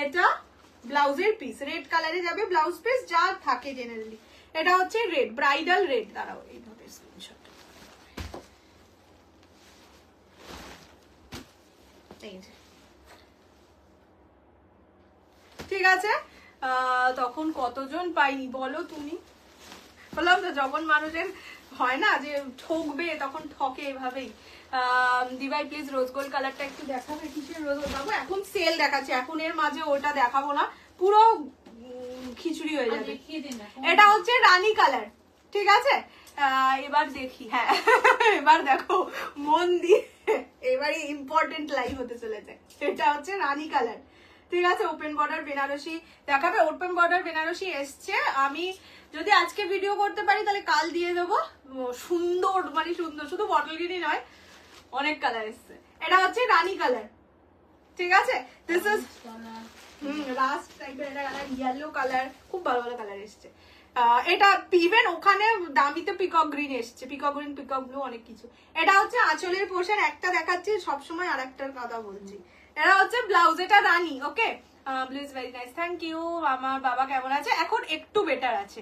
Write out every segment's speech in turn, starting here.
এটা ব্লাউজের piece, red কালারে যাবে ব্লাউজ পিস, যা থাকে জেনারেলি। এটা হচ্ছে রেড, ব্রাইডাল রেড। দাঁড়াও এইভাবে স্ক্রিনশট, ঠিক আছে। তখন কতজন পাইনি বলো তুমি? বললাম তো যখন মানুষের হয় না যে ঠকবে, তখন ঠকে এভাবেই। দিভাই প্লিজ রোজ গোল্ড কালারটা একটু দেখাবে, কিসের রোজ গোল্ড? বাবু এখন সেল দেখাচ্ছে, এখন এর মাঝে ওটা দেখাবো না, পুরো খিচুড়ি হয়ে যাবে। এটা হচ্ছে রানী কালার, ঠিক আছে। এবার দেখি, হ্যাঁ এবার দেখো মন দিয়ে, এবারে ইম্পর্টেন্ট লাইভ হতে চলেছে। এটা হচ্ছে রানী কালার, ঠিক আছে। ওপেন বর্ডার বেনারসি দেখাবে, ওপেন বর্ডার বেনারসি এসছে। আমি যদি আজকে ভিডিও করতে পারি তাহলে কাল দিয়ে দেবো। সুন্দর মানে সুন্দর, শুধু বটল গ্রিনই নয়, অনেক কালার এসছে। এটা হচ্ছে রানী কালার, ঠিক আছে। দিস ইজ লাস্ট টাইপের একটা কালার, ইয়েলো কালার, খুব ভালো ভালো কালার এসছে। এটা ইভেন ওখানে দামিতে পিকক গ্রিন এসছে, পিকক গ্রিন, পিকক ব্লু, অনেক কিছু। এটা হচ্ছে আঁচলের পোর্শন, একটা দেখাচ্ছি সবসময় আর একটার কথা বলছি। এটা হচ্ছে ব্লাউজ, এটা রানী। Okay, blue is very nice, thank you. আমার বাবা কেমন আছে? এখন একটু বেটার আছে।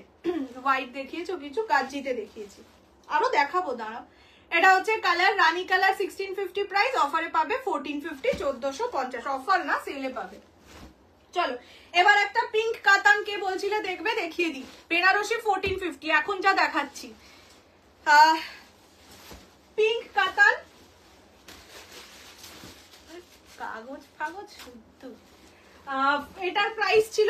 হোয়াইট দেখিয়েছো কিছু, গাজিতে দেখিয়েছি, আরো দেখাবো, দাঁড়াও। এটা হচ্ছে কালার রানী কালার, 1650 প্রাইস, অফারে পাবে 1450, 1450, অফার না সেলে পাবে। চলো এবার একটা পিঙ্ক কাতান, কে বলছিলে দেখবে, দেখিয়ে দিই। বেনারসি 1450, এখন যা দেখাচ্ছি পিঙ্ক কাতান, কাগজ ফাগজ শুদ্ধ। এটার প্রাইস ছিল